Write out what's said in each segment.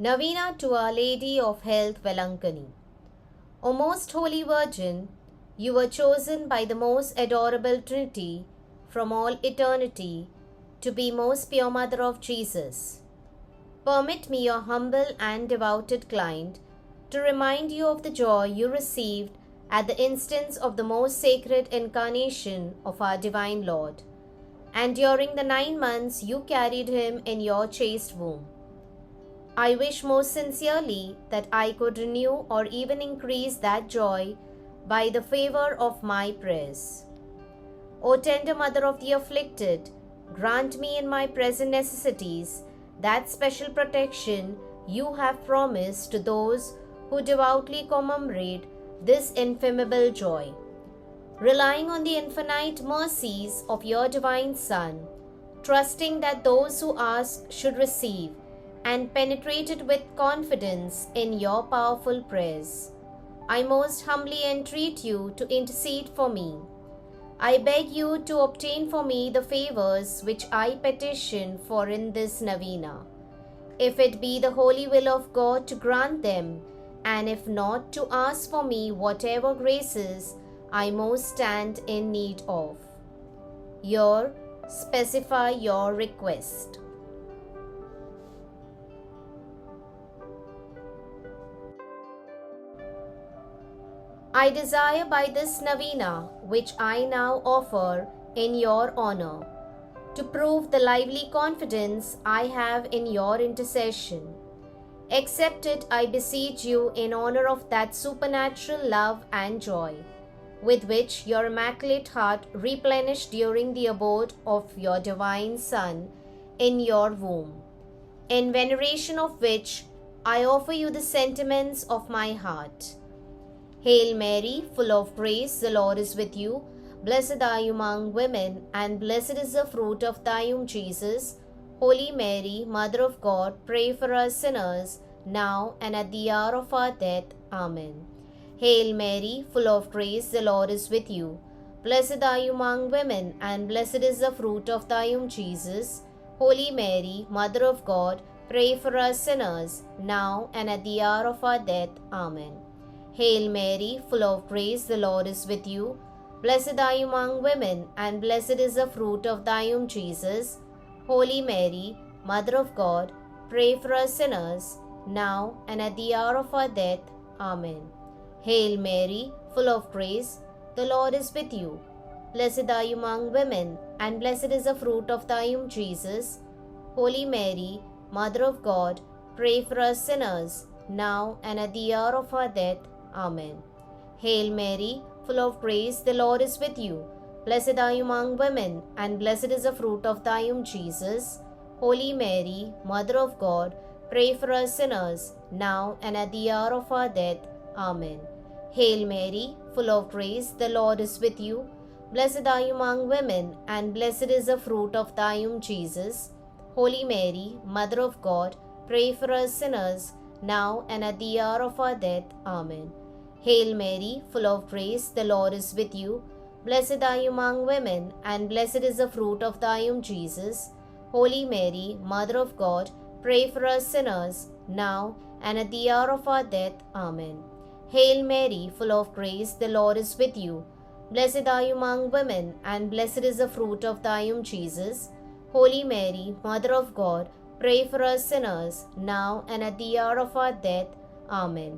Novena to Our Lady of Health, Velankani. O most Holy Virgin, you were chosen by the most adorable Trinity from all eternity to be most pure Mother of Jesus. Permit me, your humble and devoted client, to remind you of the joy you received at the instance of the most sacred incarnation of our Divine Lord, and during the 9 months you carried him in your chaste womb. I wish most sincerely that I could renew or even increase that joy by the favor of my prayers. O tender Mother of the afflicted, grant me in my present necessities that special protection you have promised to those who devoutly commemorate this infallible joy. Relying on the infinite mercies of your divine Son, trusting that those who ask should receive, and penetrated with confidence in your powerful prayers, I most humbly entreat you to intercede for me. I beg you to obtain for me the favors which I petition for in this novena, if it be the holy will of God to grant them, and if not, to ask for me whatever graces I most stand in need of. Here, specify your request. I desire by this novena, which I now offer in your honor, to prove the lively confidence I have in your intercession. Accept it, I beseech you, in honor of that supernatural love and joy, with which your immaculate heart replenished during the abode of your divine Son in your womb, in veneration of which I offer you the sentiments of my heart. Hail Mary, full of grace, the Lord is with you. Blessed are you among women, and blessed is the fruit of thy womb, Jesus. Holy Mary, Mother of God, pray for us sinners, now and at the hour of our death. Amen. Hail Mary, full of grace, the Lord is with you. Blessed are you among women, and blessed is the fruit of thy womb, Jesus. Holy Mary, Mother of God, pray for us sinners, now and at the hour of our death. Amen. Hail Mary, full of grace, the Lord is with you. Blessed are you among women, and blessed is the fruit of thy womb, Jesus. Holy Mary, Mother of God, pray for us sinners, now and at the hour of our death. Amen. Hail Mary, full of grace, the Lord is with you. Blessed are you among women, and blessed is the fruit of thy womb, Jesus. Holy Mary, Mother of God, pray for us sinners, now and at the hour of our death. Amen. Hail Mary, full of grace, the Lord is with you. Blessed are you among women, and blessed is the fruit of thy womb, Jesus. Holy Mary, Mother of God, pray for us sinners, now and at the hour of our death. Amen. Hail Mary, full of grace, the Lord is with you. Blessed are you among women, and blessed is the fruit of thy womb, Jesus. Holy Mary, Mother of God, pray for us sinners, now and at the hour of our death. Amen. Hail Mary, full of grace, the Lord is with you. Blessed are you among women, and blessed is the fruit of thy womb, Jesus. Holy Mary, Mother of God, pray for us sinners, now and at the hour of our death. Amen. Hail Mary, full of grace, the Lord is with you. Blessed are you among women, and blessed is the fruit of thy womb, Jesus. Holy Mary, Mother of God, pray for us sinners, now and at the hour of our death. Amen.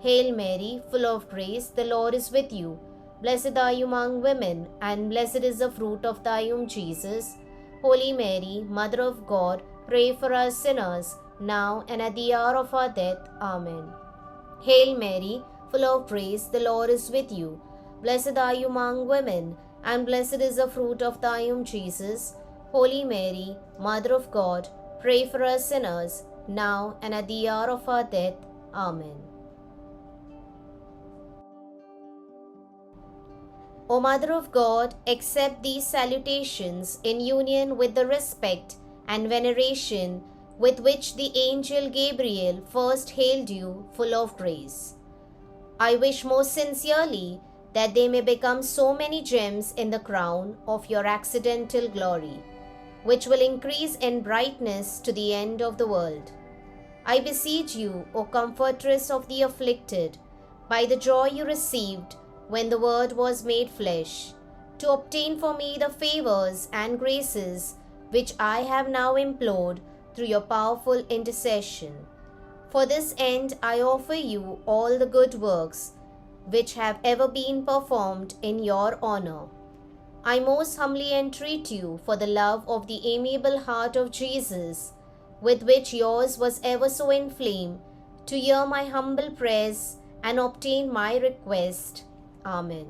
Hail Mary, full of grace, the Lord is with you. Blessed are you among women, and blessed is the fruit of thy womb, Jesus. Holy Mary, Mother of God, pray for us sinners, now and at the hour of our death. Amen. Hail Mary, full of grace, the Lord is with you. Blessed are you among women, and blessed is the fruit of thy womb, Jesus. Holy Mary, Mother of God, pray for us sinners, now and at the hour of our death. Amen. O Mother of God, accept these salutations in union with the respect and veneration with which the angel Gabriel first hailed you, full of grace. I wish most sincerely that they may become so many gems in the crown of your accidental glory, which will increase in brightness to the end of the world. I beseech you, O Comfortress of the afflicted, by the joy you received when the Word was made flesh, to obtain for me the favors and graces which I have now implored through your powerful intercession. For this end I offer you all the good works which have ever been performed in your honor. I most humbly entreat you for the love of the amiable heart of Jesus, with which yours was ever so inflamed, to hear my humble prayers and obtain my request. Amen.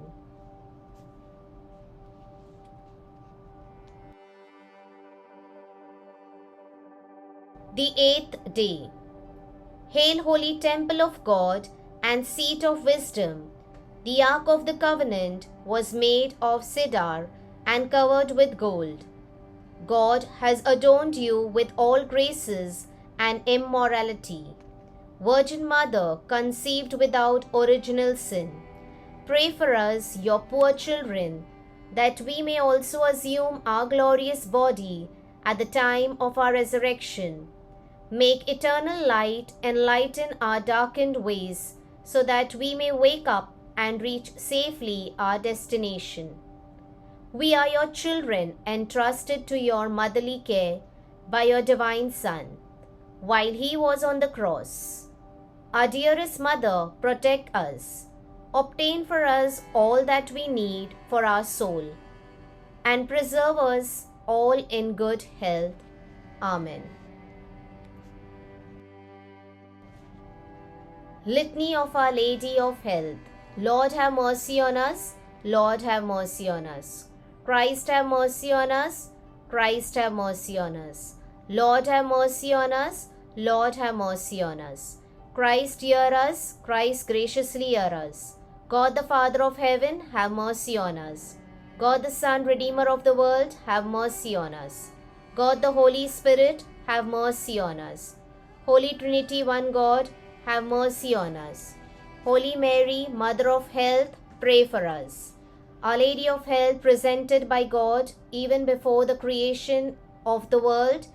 The 8th day. Hail, holy temple of God and seat of wisdom! The ark of the covenant was made of cedar and covered with gold. God has adorned you with all graces and immorality. Virgin Mother, conceived without original sin, pray for us, your poor children, that we may also assume our glorious body at the time of our resurrection. Make eternal light enlighten our darkened ways, so that we may wake up and reach safely our destination. We are your children, entrusted to your motherly care by your divine Son, while he was on the cross. Our dearest Mother, protect us, obtain for us all that we need for our soul, and preserve us all in good health. Amen. Litany of Our Lady of Health. Lord, have mercy on us. Lord, have mercy on us. Christ, have mercy on us. Christ, have mercy on us. Lord, have mercy on us. Lord, have mercy on us. Christ, hear us. Christ, graciously hear us. God the Father of heaven, have mercy on us. God the Son, Redeemer of the world, have mercy on us. God the Holy Spirit, have mercy on us. Holy Trinity, one God, have mercy on us. Holy Mary, Mother of Health, pray for us. Our Lady of Health, presented by God even before the creation of the world,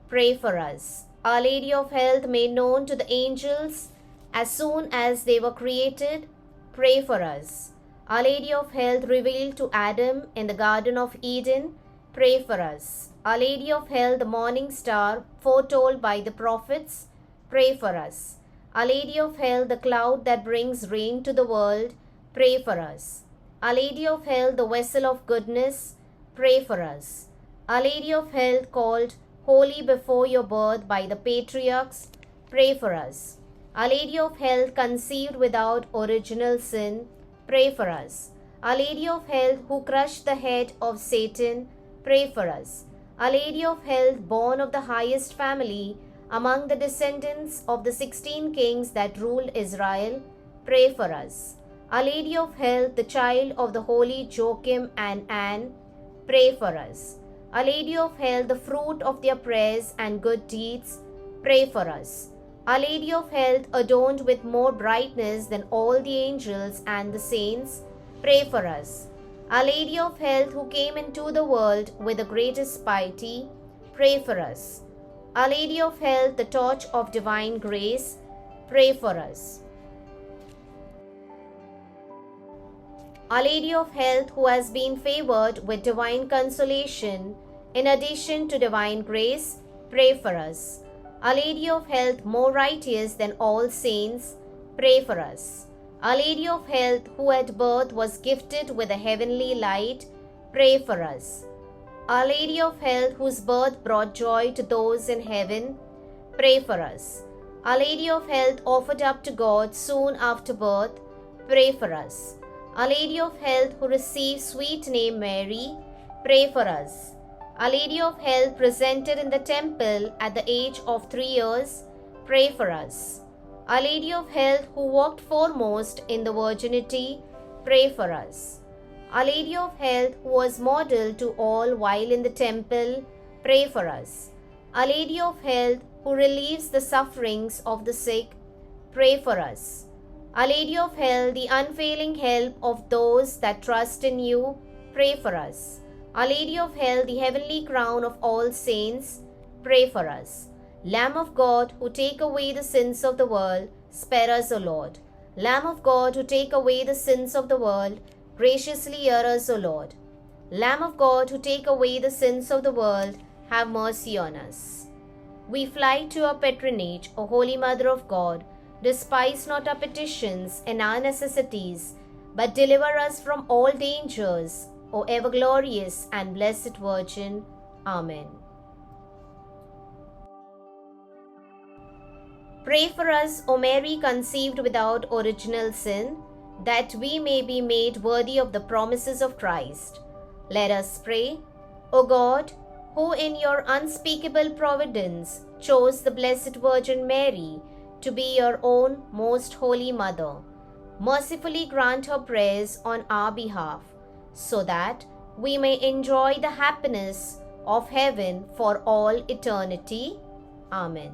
pray for us. Our Lady of Health, made known to the angels as soon as they were created, pray for us. Our Lady of Health, revealed to Adam in the Garden of Eden, pray for us. Our Lady of Health, the morning star, foretold by the prophets, pray for us. Our Lady of Health, the cloud that brings rain to the world, pray for us. Our Lady of Health, the vessel of goodness, pray for us. Our Lady of Health, called holy before your birth by the patriarchs, pray for us. Our Lady of Health, conceived without original sin, pray for us. Our Lady of Health, who crushed the head of Satan, pray for us. Our Lady of Health, born of the highest family among the descendants of the 16 kings that ruled Israel, pray for us. Our Lady of Health, the child of the holy Joachim and Anne, pray for us. Our Lady of Health, the fruit of their prayers and good deeds, pray for us. Our Lady of Health, adorned with more brightness than all the angels and the saints, pray for us. Our Lady of Health, who came into the world with the greatest piety, pray for us. Our Lady of Health, the torch of divine grace, pray for us. Our Lady of Health, who has been favored with divine consolation in addition to divine grace, pray for us. Our Lady of Health, more righteous than all saints, pray for us. Our Lady of Health, who at birth was gifted with a heavenly light, pray for us. Our Lady of Health, whose birth brought joy to those in heaven, pray for us. Our Lady of Health, offered up to God soon after birth, pray for us. Our Lady of Health, who received sweet name Mary, pray for us. Our Lady of Health, presented in the temple at the age of 3 years, pray for us. Our Lady of Health, who walked foremost in the virginity, pray for us. Our Lady of Health, who was model to all while in the temple, pray for us. Our Lady of Health, who relieves the sufferings of the sick, pray for us. Our Lady of Health, the unfailing help of those that trust in you, pray for us. Our Lady of Health, the heavenly crown of all saints, pray for us. Lamb of God, who take away the sins of the world, spare us, O Lord. Lamb of God, who take away the sins of the world, graciously hear us, O Lord. Lamb of God, who take away the sins of the world, have mercy on us. We fly to your patronage, O Holy Mother of God. Despise not our petitions and our necessities, but deliver us from all dangers, O ever-glorious and blessed Virgin. Amen. Pray for us, O Mary, conceived without original sin, that we may be made worthy of the promises of Christ. Let us pray. O God, who in your unspeakable providence chose the Blessed Virgin Mary to be your own most holy Mother, mercifully grant her prayers on our behalf, so that we may enjoy the happiness of heaven for all eternity. Amen.